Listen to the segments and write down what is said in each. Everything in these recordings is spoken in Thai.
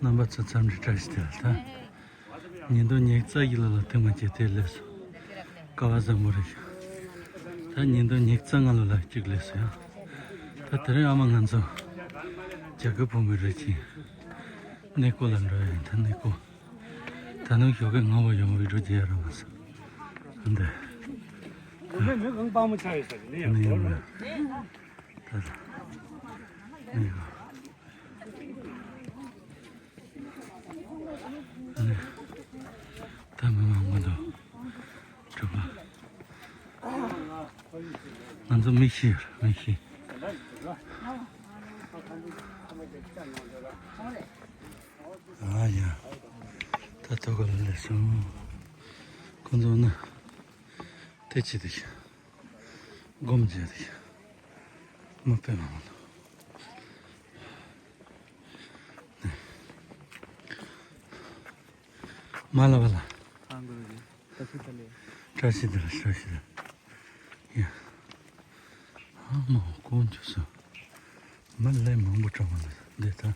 Number 330. Nindo niekca ilala temaje teles. Kawazamuri. Ta nindo niekca ngalola chigles ya. Ta tere amanganzo. Jaga pomirachi. Neko lanroya ta neko. Tanu yoga ngawa yoga viru jeramas. Ande. 왜 응방문 차에서 네. Ne. 다음은 줘봐. 먼저 미시. 아야, 다 떠걸렸어. 건조는 대치듯이 곰지듯이 못 빼면. 말라발라. 안 그러지. 자시들. 야, 뭐 곤주서 말래 못 잡았네. 내다.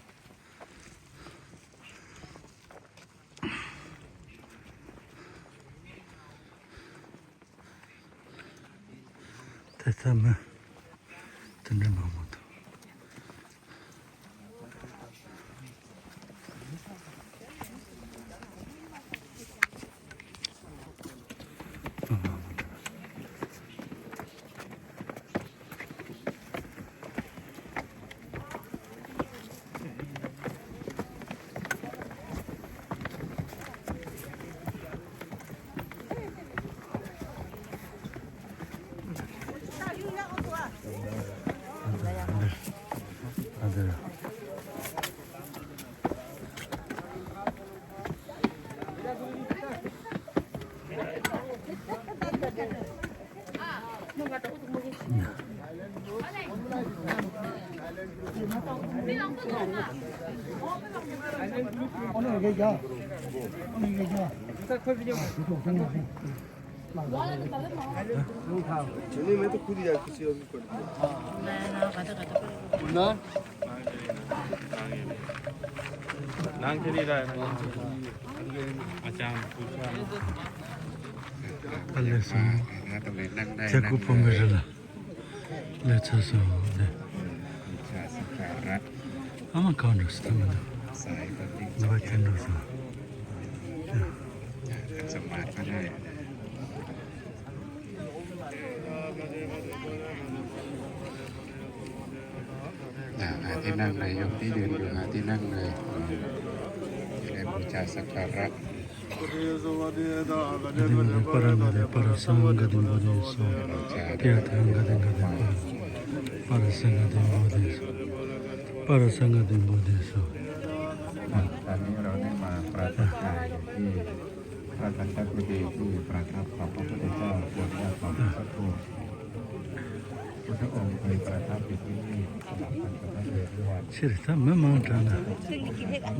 대타면 듣는 마음도. 아들. 오늘 얘기야. 저녁에 또 굴이 잘 크지 여기 거든요. 나? 낭캐리라 아장 부산. 빨래서 자꾸 보면서 내쳐서 아마 가운데서 타면 누가 텐더서 สมาร์ทก็ได้หาที่นั่งเลยยกที่ยืนอยู่หาที่นั่งเลยจะได้บูชาสักการะ parasangadim bodhiso piyatangadim parasangadim bodhiso ตอนนี้เราได้มาประทับกายอยู่ที่พระคันธกุฎีที่ประทับของพระพุทธเจ้าปวดยาของพระสัตว์พระองค์เคยประทับอยู่ที่นี่สลับกันกับพระเดชด้วย 실다 매망타나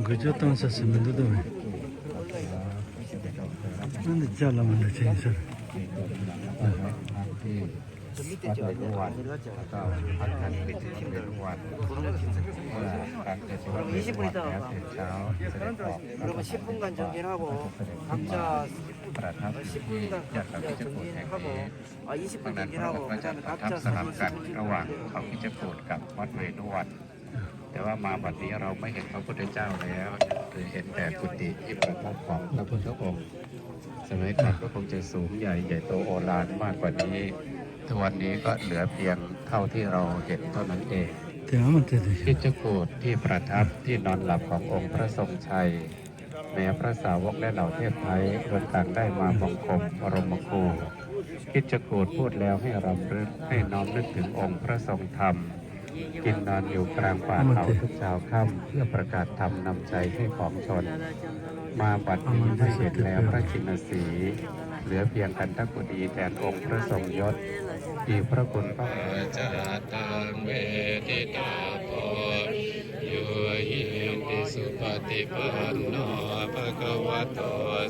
그저 땅사스면도 돼 근데 잘라면 되지 ที่วัดเวรุวันแล้วก็พักกันเป็นที่เวรุวันเมื่อการเกิดวัดเวรุวันแล้วเสร็จเช้าเสด็จออก 그러면 10분간 정진하고 각자 ประทับที่ 10분간 จัดกับพิจกูฏแห่ง 정진하고 นี้ 20분 ดังนั้นพระอง 정진하고 ค์ก็จะ 그다음에 ประทับ 각자 สลับกัน 사진 ระหว่างเขาพิจกูฏกับวัดเวรุวันแต่ว่ามาบัดนี้เราไม่เห็นพระพุทธเจ้าแล้วคือเห็นแต่กุฏิที่ประทับของพระพุทธองค์สมัยก่อนก็คงจะสูงใหญ่โตโอฬารมากกว่านี้ทุกวันนี้ก็เหลือเพียงเท่าที่เราเห็นเท่านั้นเอง 대하면 되지 พิจกูฏที่ประทับที่นอนหลับขององค์พระทรงชัยแม้พระสาวกและเหล่าเทพไทยล้วนต่างได้มาบังคมบรมครูพิจกูฏพูดแล้วให้รำลึกให้น้อมนึกถึงองค์พระทรงธรรมกินนอนอยู่กลางป่าเขาทุกเช้าค่ำเพื่อประกาศธรรมนำใจให้ของชน มาบัดนี้ได้เห็นแล้วพระชินสีห์เหลือเพียงคันธกุฎีแทนองค์พระทรงยศอีพระคุณพระจาตังเวทิตาโพโยหิติสุป ฏิปันโนภะคะวะโต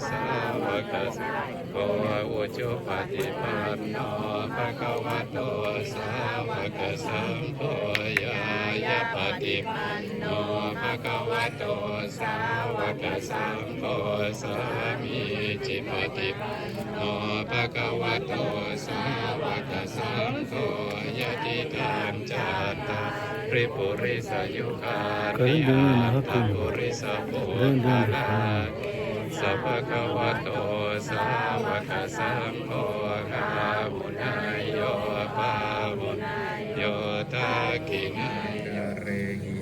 สาวกสังโฆอุจุปฏิปันโนภะคะวะโตสาวกสังโฆยายะปฏิปันโนภะคะวะโตสาวกสังโฆสามีจิปฏิปันโนภะคะวะโตสาวกสังโฆยะติทางจัตตาริปุริสยุคานิยาตปุริสปุปาราสัพพะคะวะโตสาวกสังโฆกาบุญายโยปาบุญโยตากินังเรหิ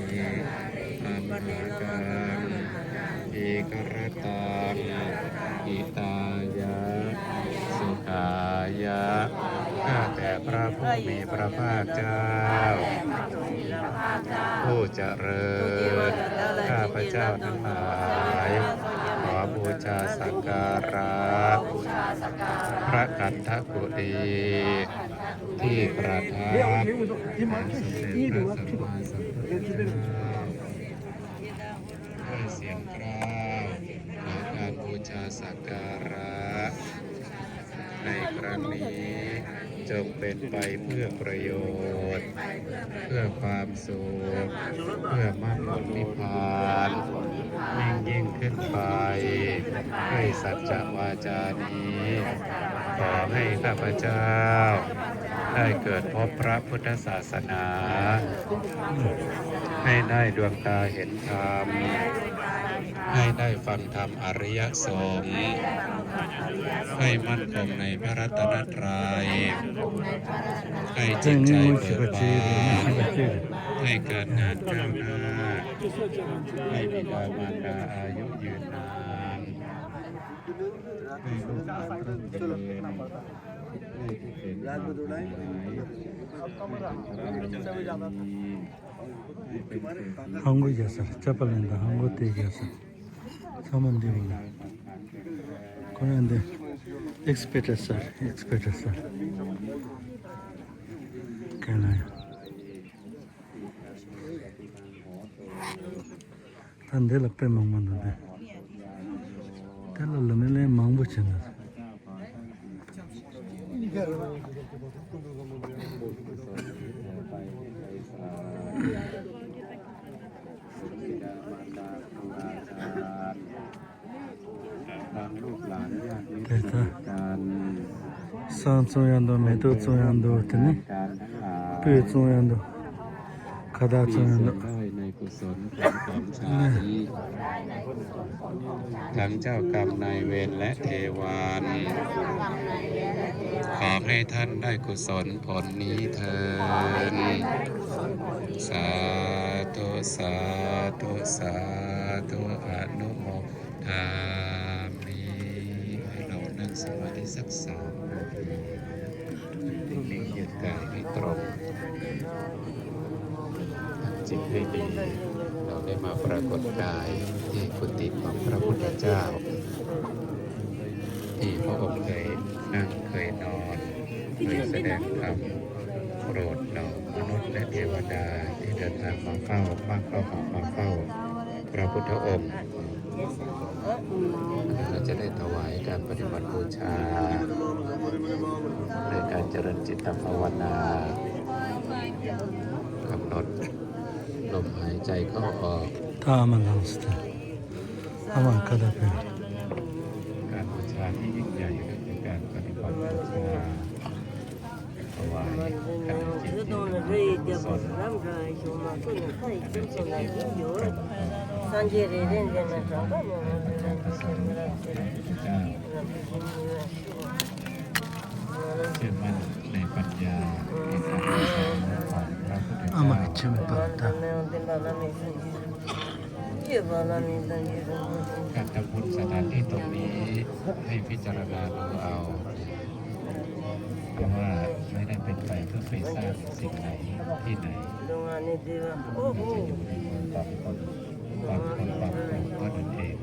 อัมหากังอิกรตังอิตายะสุขายะข้าแต่พระผู้มีพระภาคเจ้าผู้เจริญข้าพเจ้าทั้งหลายขอบูชาสักการะพระกันทกุฎีที่ประทับของสมเด็จพระสัมมาสัมพุทธเจ้าด้วยเสียงกล่าวขอการบูชาสักการะในครั้งนี้จงเป็นไปเพื่อประโยชน์ เพื่อความสุขเพื่อมรรคผลนิพพานยิ่งขึ้นไปด้วยสัจจวาจานี้ขอให้ข้าพเจ้าได้เกิดพบพระพุทธศาสนาให้ได้ดวงตาเห็นธรรมให้ได้ฟังธรรมอริยสงฆ์ให้มั่นคงในพระรัตนตรัยให้จิตใจเบิกบานให้การงานก้าวหน้าให้บิดามารดาอายุยืนนานให้ลูกหลานร่ำเจริญให้ทุกสิ่งทั้งหลาย한국에서 자발린다 한국 대기에서 사만디오나 그런데 엑스페트살 괜찮아요 단데라 빼먹는데 달라면 망부치는 됐다. 산소양도 매도소양도 되네. 뼈소양도 가다소양도. ในกุศลของฉันทั้งเจ้ากรรมนายเวรและเทวานขอให้ท่านได้กุศลผลนี้เถิดสาธุสาธุสาธุอนุโมทามิให้เรานั่งสมาธิสัก3 นาทีนิ่งๆยืดกายให้ตรงจิตให้ดีเราได้มาปรากฏกายที่กุฏิของพระพุทธเจ้าที่พระองค์เคยนั่งเคยนอนเคยแสดงธรรมโปรดเหล่ามนุษย์และเทวดาที่เดินทางมาเฝ้าพระพุทธองค์เราจะได้ถวายการปฏิบัติบูชาโดยการเจริญจิตภาวนากำหนดลมหายใจเข้าออก 다만 나왔을 아마 가다페 การบูชาที่ยิ่งใหญ่ก็คือการปฏิบัติบูชาถวายขันธ์จิตที่สดเชื่อมั่นในปัญญาในธรรมของพระพุทธเจ้า 아마 찜빵다 การทำบุญสถานที่ตรงนี้ให้พิจารณาดูเอาเพราะว่าไม่ได้เป็นไปเพื่อไปสร้างสิ่งไหนที่ไหนมันจะอยู่ในมือบางคนบางกลุ่มก็นั่นเอง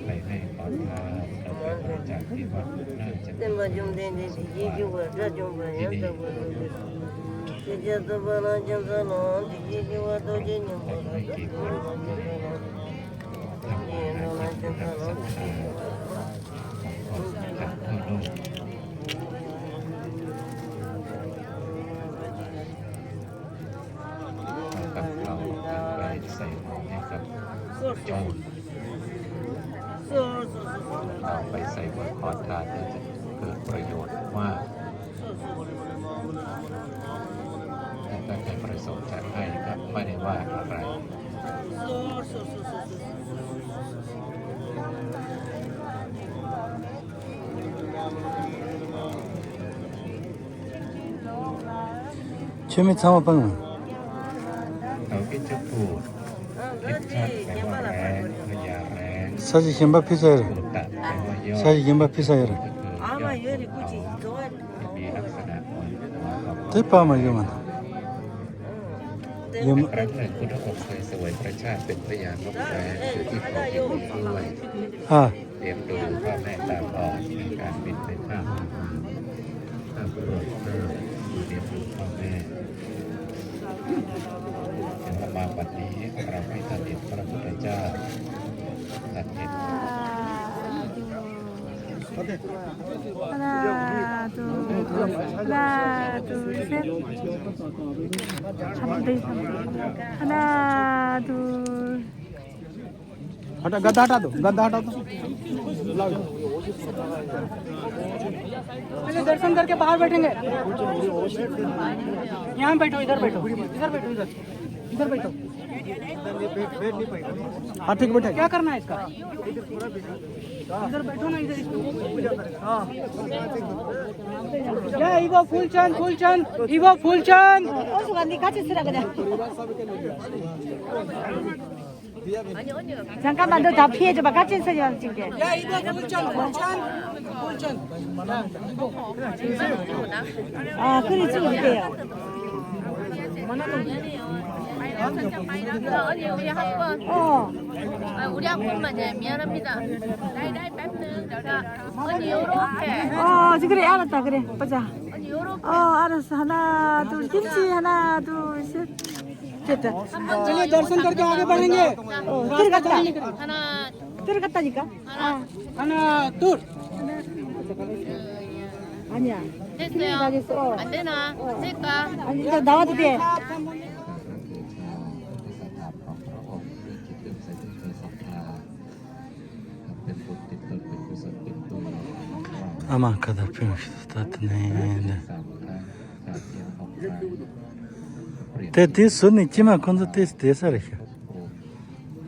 ไปให้ปลอดภัยเราไปบริจาคที่วัดน่าจะที่นี่ไม่กี่คน จะนำศรัทธาของคนจากทั่วโลกกับเราไปใส่หัวให้กับโจรเราไปใส่หัวขอทานจะเกิดประโยชน์มากแต่ถ้าใครประสงค์จะให้ก็ไม่ได้ว่าอะไร 처음에 참아봐요. เราคิดจะพูดคิดชัดแปลว่าแรงพยาแรง 사지 김밥 พู 피자해라. ดตัดแปลว่าย่อ 사지 김밥 피자해라. ก็คือยอดที่มีลักษณะอ่อนตัวของ 대파만 이거만. ค 염 รั้งหนึ่งพุทธองค์เคยเสวยพระชาติเป็นพระยานกแร้อยู่ที่เขาหินด้วย 아 เตรียมดูพ่อแม่ตาบอดในการบินไปข้ามข้ามโปรดเกล้าเตรียมดูพ่อแม่อย่างมาวันนี้เราให้ท่านเห็นพระพุทธเจ้าท่านเห็น 하나, 둘, 하나, 둘, 셋. 하나, 둘. हटा गद्दा हटा दो गद्दा हटा दो पहले दर्शन करके बाहर बैठेंगे यहाँ बैठो इधर बैठो इधर बैठो इधर इधर बैठो हाँ ठीक बैठे क्या करना है इसका इधर बैठो ना इधर जय इवो फूलचंद इवो फूलचंद 어수가 네 같이 쓰라 그냥. 잠깐만 너 다 피해줘봐. 같이 쓰자 지금. जय इवो फूलचंद 아 그래 찍어줄게요. 언니 우리 학번 어. 우리 학번만 미안합니다. 나이 뺐는 내가 언니 요렇게 그래 알았다 그래 보자. 언니 요렇게 알았어 하나 둘 김치 하나 둘 셋. 됐다. चलिए दर्शन करके आगे बढ़ेंगे 들어갔다. 하나 들어갔다니까. 하나 둘 아니야. 됐어요. 가겠어. 안 되나? 될까? 아니 이제 나와도 돼. เป็นบุญติดตนเป็นกุศลเป็นตัว 아마 가다 병시다 네. สามครั้งการเทียนของเราเปลี่ยน 때 뒤손 있지만 건도 대사래.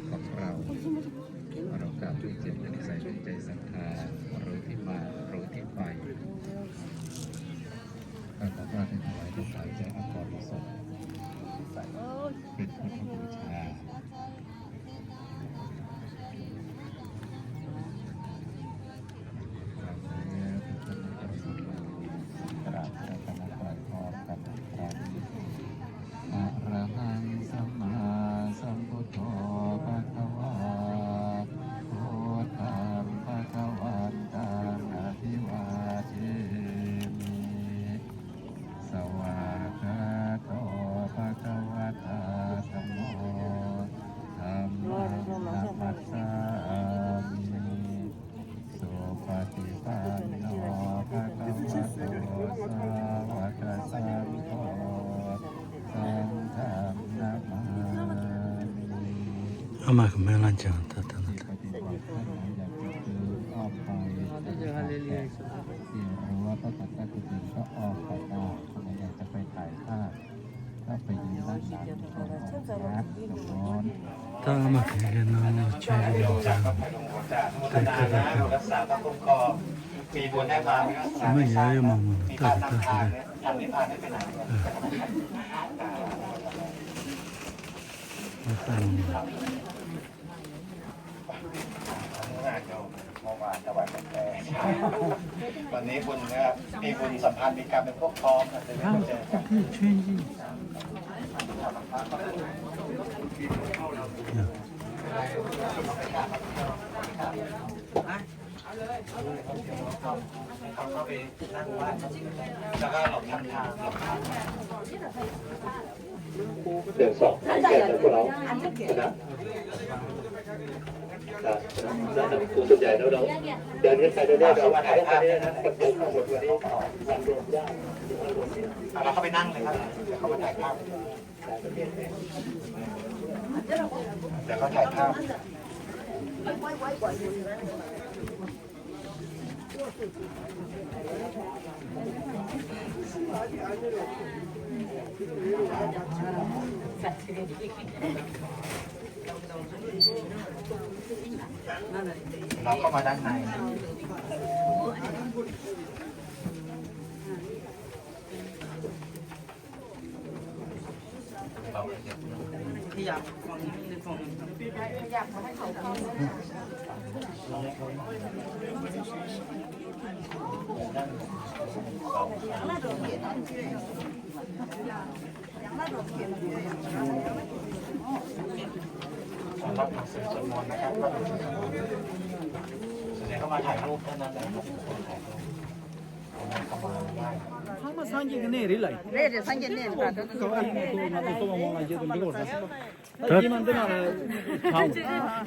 กับเราเรากราบด้วยจิตและนิสัยด้วยใจศรัทธาเราที่มาเราที่ไปการขอพระเป็นถวายด้วยใจอันบริสุทธิ์เป็นพุทธบูชา อะระหังสัมมาสัมพุทโธภะคะวาพุทธังภะคะวันตังอะภิวาเทมิสวากขาโตภะคะวะตาธัมโมธัมมังนัมมัสสามิสุปฏิปันโนภะคะวะโตสาวกสังโฆ 아마 그 명란장 따뜻하다. 다음에 그게 너무 죄송합니다. 아마 야유만 먹는 따뜻하다.วันนี้บุญนะครับมีบุญสัมพันธ์มีกรรมเป็นพวกพ้องกันเลยไม่เจอกัน 최인지. 야. เข้าไปนั่งไหว้แล้วก็หลบทางหลบทาง เดือนสองแก่แล้วพวกเรานะครูส่วนใหญ่เราเดินขึ้นไปเรื่อยๆเราถ่ายภาพนะคนเดินข้างบนวันนี้รวมญาติเราเข้าไปนั่งเลยครับเดี๋ยวเขามาถ่ายภาพเดี๋ยวเขาถ่ายภาพเราเข้ามาด้านในรับหนังสือสวดมนต์นะครับส่วนใหญ่ก็มาถ่ายรูปเท่านั้นแหละครับถ่ายรูปเข้ามาได้ 한번 산지가 내릴라. 네, 산지 내.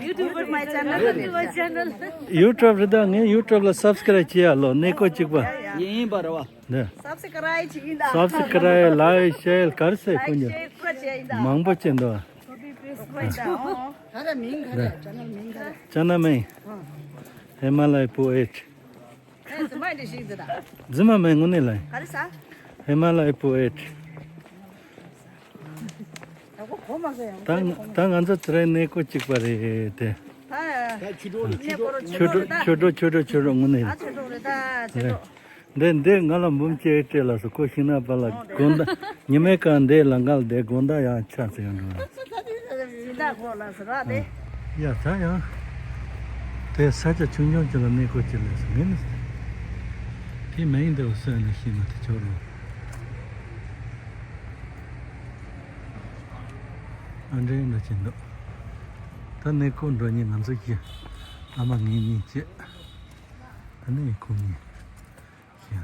유튜브 마이 채널. YouTube rida nge YouTube la subscribe chiya lo neko chikba 예, 바라와. ne Subscribe 치인다. subscribe like share kar se kunja 치인다. mangbo chendo 가자 민 가자. 저는 민 가자. chana me Himalaya poet 네, 스마일이 시드다. zima me ngune lai 가르사? Himalaya poet 하고 고마워요. tang anza trai neko chikba re te 다. chodo ngune 아, 저도다. 네. 데 ngala mumche tela so ko shina bala gonda nyime kan de langal de gonda ya cha se no 다 골라서 돼. ya ta ya te sa cha chungyo chela ne ko chela so men ti main de so na shima te choro ande na chindo ta ne ko ndo ni ngan so ki ama ni che ane ko ni ya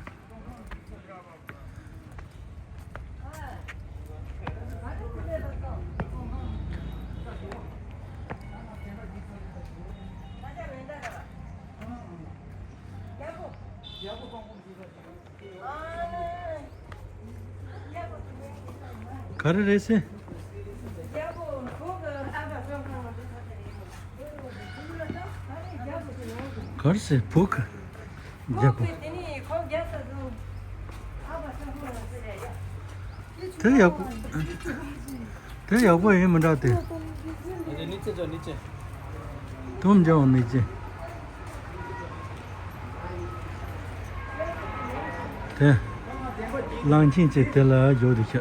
कर रहे से कर से भूख जब ते याको ये मनाते नीचे जाओ नीचे. तुम जाओ नीचे ते लांचिन से तेला जो दिखा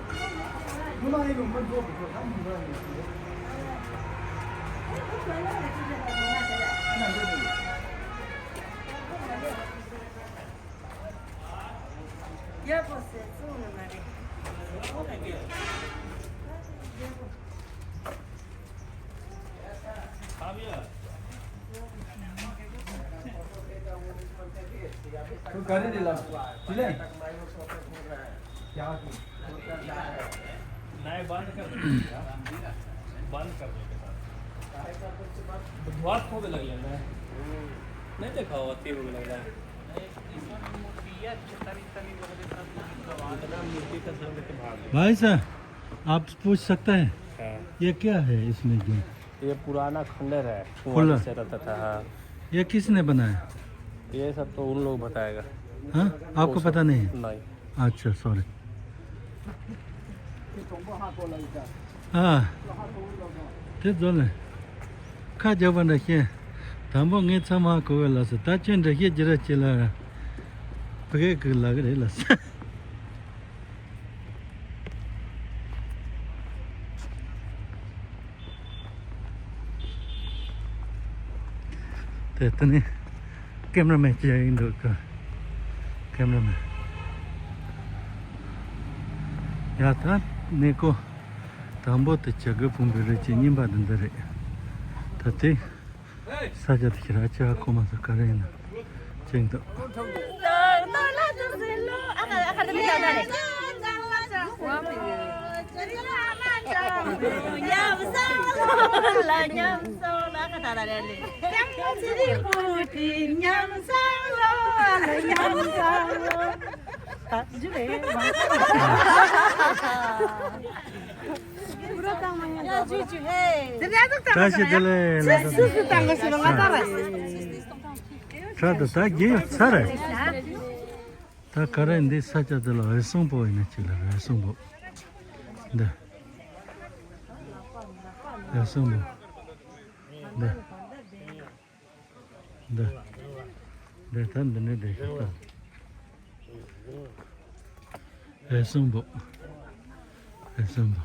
तो गाड़ी ले ला. ले. क्या नहीं बंद कर दो बंद कर दो बहुत होने लग जाता है नहीं देखा हुआ तीन होने लग रहा है भाई साहब आप पूछ सकते हैं ये क्या है इसमें जो ये पुराना खंडर है खंडर से रहता था हाँ ये किसने बनाया ये सब तो उन लोग बताएगा हाँ आपको पता नहीं है नहीं अच्छा सॉरी 아, 됐네. 가져봐라 해. 담봉에 참아 그걸라서 다친데 해 지라질라. 그게 그라 그래라서. 됐더니 카메라맨 제인도 그 카메라맨. 야타 네고 담보 때 저거 분별을 진임 받은 데래. 다때 사자 기라자 고마서 가래나. 정도. 아까 내가 다시 들래. 저도 다 기, 살아. 다 가는데 사자들 얼성 보이네 지금 얼성 보. 네. 얼성 보. 네. 네. 네, 단단해 되겠다. 얼성 보. 얼성 보.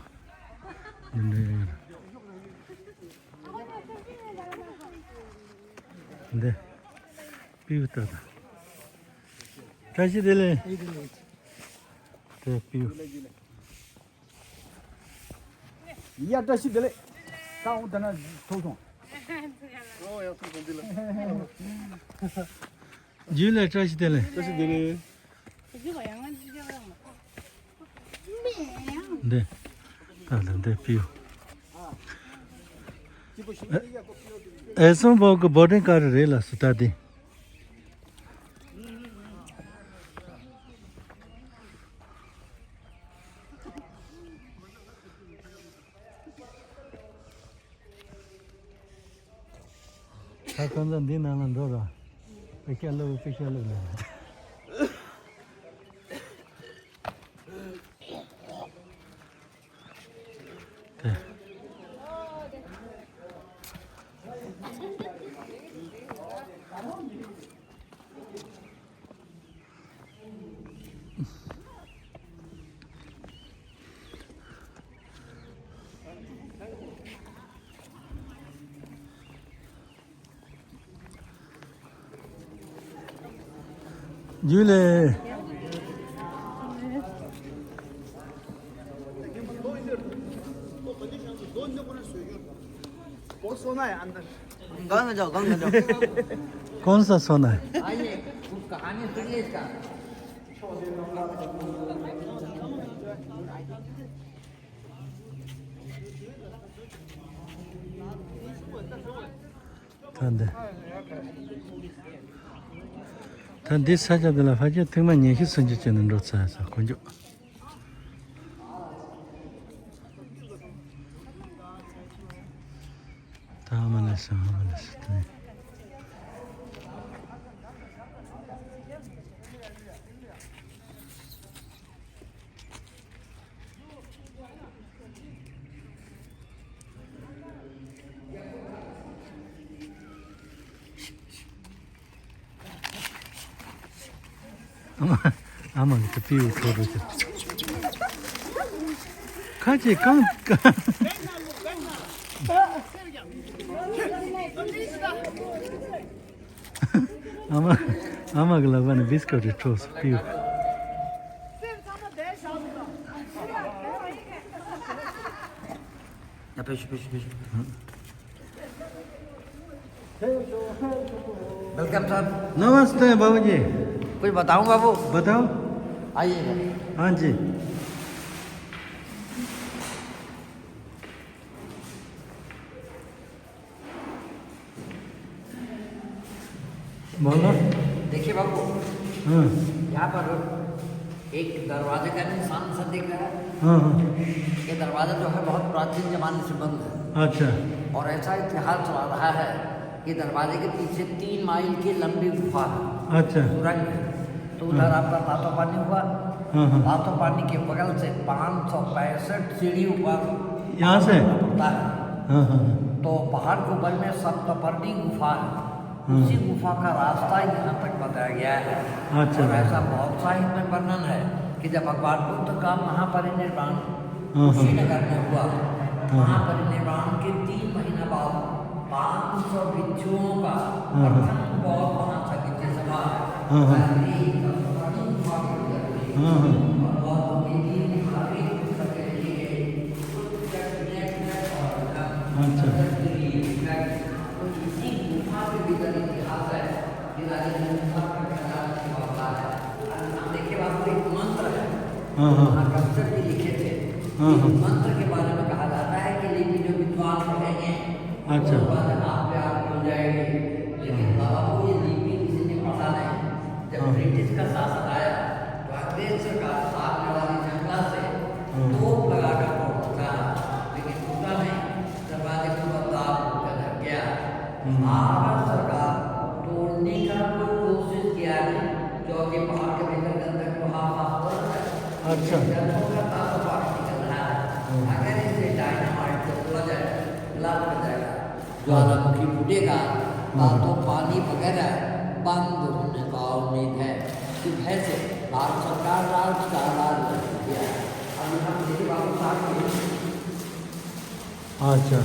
네. 네. 비웃다다. 다시 들래. 네, 비웃. या दसी दिले काउ दना थोथो 줄래 다시 들래. 다시 되네. 네. 네, 비웃. ऐसा बहुत बोर्डिंग कर रहे ला सुता दी साकंदन दिन आनंद हो रहा पिछले लोग 줄래 वो सोना है अंदर कौन सा सोना है कहानी सुनिए इसका 단디 사자들 하지 등만 얘기 선지지는 로차서 건조 다음은 했어 아마 그 비우 도로죠. 가지 강 아마 그러면 비스코트 초스 비우. या पेश वेलकम साहब नमस्ते बाबूजी कुछ बताऊं बाबू बताओ आइएगा हाँ जी बोलो देखिए बाबू हाँ यहाँ पर एक दरवाजे का निशान सा दिख रहा है हाँ ये दरवाजा जो है बहुत प्राचीन जमाने से बंद है अच्छा और ऐसा इतिहास चला रहा है कि दरवाजे के पीछे 3 माइल की लंबी गुफा है अच्छा सुरंग है तो उधर आपका तातो पानी हुआ हाँ तातो पानी के बगल से 565 सीढ़ी ऊपर यहाँ से होता है हाँ तो पहाड़ के ऊपर में सप्तपर्णी गुफा है उसी गुफा का रास्ता यहाँ तक बताया गया है अच्छा और ऐसा बहुत साहित्य में वर्णन है कि जब भगवान बुद्ध का महापरिनिर्वाण हाँ श्रीनगर में हुआ महापरिनिर्वाण के 3 महीना बाद 500 भिक्षुओं का बहुत महासंगीत सभा देखिए बाबू एक मंत्र है लिखे थे मंत्र के बारे में अच्छा। उसके बाद आप पे आप मिल जाएगी। लेकिन बाबा को ये लिपि किसी ने पढ़ा नहीं। जब ब्रिटिश का शासन आया तो अंग्रेज सरकार सामने वाली जंगला से तोप लगाकर पहुंचा था, लेकिन टूटा नहीं। दरवाजे को बदलाव कर गया। भारत सरकार तोड़ने का कोई कोशिश किया नहीं, क्योंकि पहाड़ के भीतर गंदक को हाथ हो रहा है। अच्छा। जंगलों का ताजा पानी निकल रहा है। अगर इसे डायनामाइट से तोड़ा जाए, लाभ हो जाएगा, ज्वालामुखी फूटेगा, तो पानी वगैरह बंद होने का उम्मीद है। कि ऐसे भारत सरकार राज का राज किया है। अभी हम देखिए बाबू साहब अच्छा।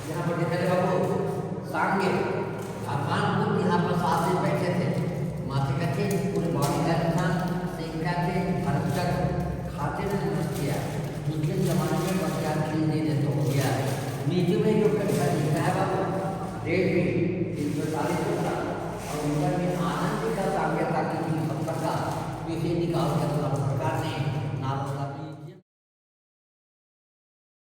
यहाँ पर देखा बाबू सांगे भगवान बुद्ध यहाँ पर साथ में बैठे थे। माथे का थे पूरे बॉडी का निशान सिंह का थे, भरचक खाते ने नष्ट किया। मुस्लिम जमाने में बख्तियार खिलने ने तो हो गया। नीचे में जो कटका दिखता है बाबू रेड भी 340 होता और ऊपर में आनंद का सांगे ताकि हम का पीछे निकाल कर सरकार ने